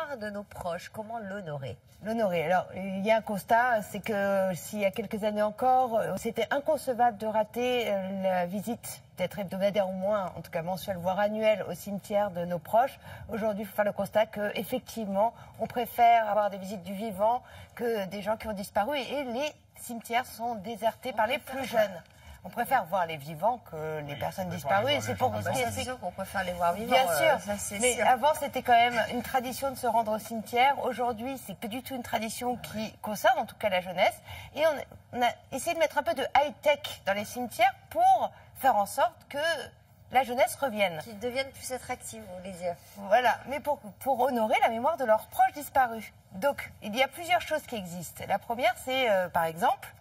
mémoire de nos proches, comment l'honorer? L'honorer. Alors, il y a un constat, c'est que s'il y a quelques années encore, c'était inconcevable de rater la visite, peut-être hebdomadaire ou moins, en tout cas mensuelle, voire annuelle, au cimetière de nos proches. Aujourd'hui, il faut faire le constat qu'effectivement, on préfère avoir des visites du vivant que des gens qui ont disparu. Et les cimetières sont désertés par les plus jeunes. On préfère voir les vivants que les personnes disparues. Et c'est pour ça qu'on préfère les voir vivants. Bien sûr, mais avant c'était quand même une tradition de se rendre au cimetière. Aujourd'hui, c'est plus du tout une tradition qui concerne en tout cas la jeunesse. Et on a essayé de mettre un peu de high-tech dans les cimetières pour faire en sorte que la jeunesse revienne. Qu'ils deviennent plus attractifs, vous voulez dire. Voilà, mais pour honorer la mémoire de leurs proches disparus. Donc, il y a plusieurs choses qui existent. La première, c'est par exemple,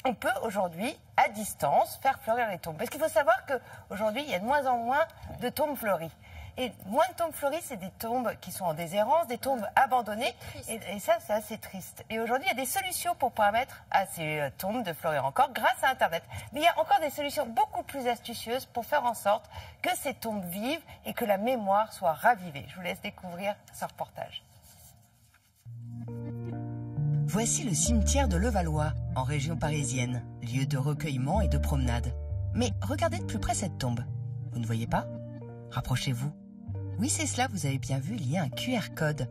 on peut aujourd'hui, à distance, faire fleurir les tombes. Parce qu'il faut savoir qu'aujourd'hui, il y a de moins en moins de tombes fleuries. Et moins de tombes fleuries, c'est des tombes qui sont en déshérence, des tombes abandonnées. Et ça, c'est assez triste. Et aujourd'hui, il y a des solutions pour permettre à ces tombes de fleurir encore grâce à Internet. Mais il y a encore des solutions beaucoup plus astucieuses pour faire en sorte que ces tombes vivent et que la mémoire soit ravivée. Je vous laisse découvrir ce reportage. Voici le cimetière de Levallois, en région parisienne, lieu de recueillement et de promenade. Mais regardez de plus près cette tombe. Vous ne voyez pas? Rapprochez-vous. Oui, c'est cela, vous avez bien vu, il y a un QR code.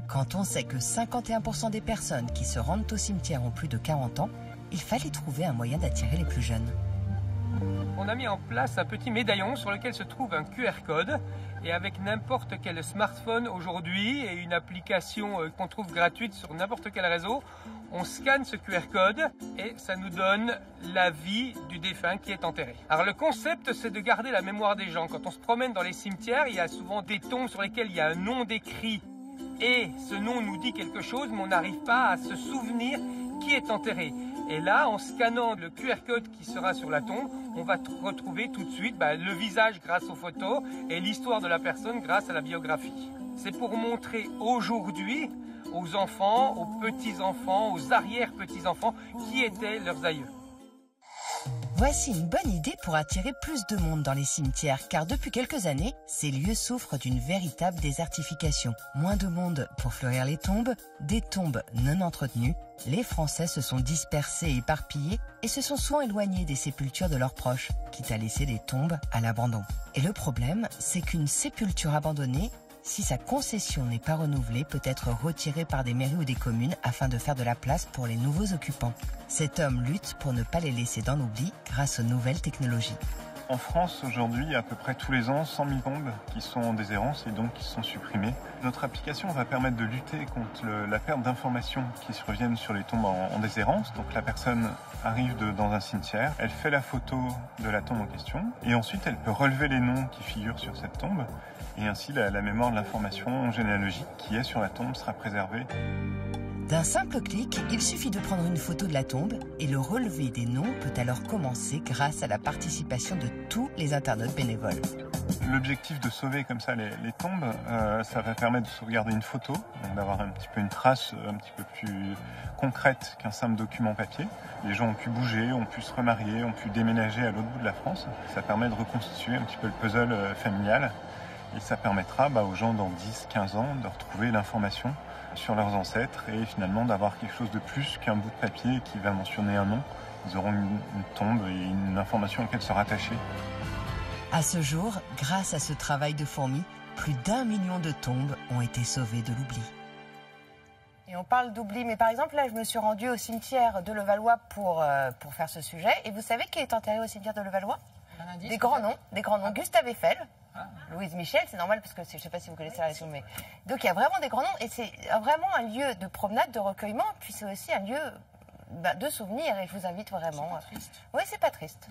Quand on sait que 51% des personnes qui se rendent au cimetière ont plus de 40 ans, il fallait trouver un moyen d'attirer les plus jeunes. On a mis en place un petit médaillon sur lequel se trouve un QR code et avec n'importe quel smartphone aujourd'hui et une application qu'on trouve gratuite sur n'importe quel réseau, on scanne ce QR code et ça nous donne la vie du défunt qui est enterré. Alors le concept, c'est de garder la mémoire des gens. Quand on se promène dans les cimetières, il y a souvent des tombes sur lesquelles il y a un nom décrit et ce nom nous dit quelque chose, mais on n'arrive pas à se souvenir qui est enterré. Et là, en scannant le QR code qui sera sur la tombe, on va retrouver tout de suite le visage grâce aux photos et l'histoire de la personne grâce à la biographie. C'est pour montrer aujourd'hui aux enfants, aux petits-enfants, aux arrière-petits-enfants qui étaient leurs aïeux. Voici une bonne idée pour attirer plus de monde dans les cimetières, car depuis quelques années, ces lieux souffrent d'une véritable désertification. Moins de monde pour fleurir les tombes, des tombes non entretenues. Les Français se sont dispersés et éparpillés et se sont souvent éloignés des sépultures de leurs proches, quitte à laisser des tombes à l'abandon. Et le problème, c'est qu'une sépulture abandonnée, si sa concession n'est pas renouvelée, peut être retirée par des mairies ou des communes afin de faire de la place pour les nouveaux occupants. Cet homme lutte pour ne pas les laisser dans l'oubli grâce aux nouvelles technologies. En France, aujourd'hui, il y a à peu près tous les ans 100 000 tombes qui sont en déshérence et donc qui sont supprimées. Notre application va permettre de lutter contre la perte d'informations qui surviennent sur les tombes en déshérence. Donc la personne arrive dans un cimetière, elle fait la photo de la tombe en question et ensuite elle peut relever les noms qui figurent sur cette tombe et ainsi la mémoire de l'information généalogique qui est sur la tombe sera préservée. D'un simple clic, il suffit de prendre une photo de la tombe et le relevé des noms peut alors commencer grâce à la participation de tous les internautes bénévoles. L'objectif de sauver comme ça les tombes, ça va permettre de sauvegarder une photo, d'avoir un petit peu une trace un petit peu plus concrète qu'un simple document papier. Les gens ont pu bouger, ont pu se remarier, ont pu déménager à l'autre bout de la France. Ça permet de reconstituer un petit peu le puzzle familial et ça permettra aux gens dans 10-15 ans de retrouver l'information sur leurs ancêtres et finalement d'avoir quelque chose de plus qu'un bout de papier qui va mentionner un nom. Ils auront une tombe et une information à laquelle se rattacher. À ce jour, grâce à ce travail de fourmi, plus d'1 million de tombes ont été sauvées de l'oubli. Et on parle d'oubli, mais par exemple, là, je me suis rendue au cimetière de Levallois pour faire ce sujet. Et vous savez qui est enterré au cimetière de Levallois? Des grands noms. Gustave Eiffel, Louise Michel, c'est normal parce que je ne sais pas si vous connaissez la région, mais donc il y a vraiment des grands noms et c'est vraiment un lieu de promenade, de recueillement, puis c'est aussi un lieu de souvenir et je vous invite vraiment. C'est pas triste. Oui, c'est pas triste.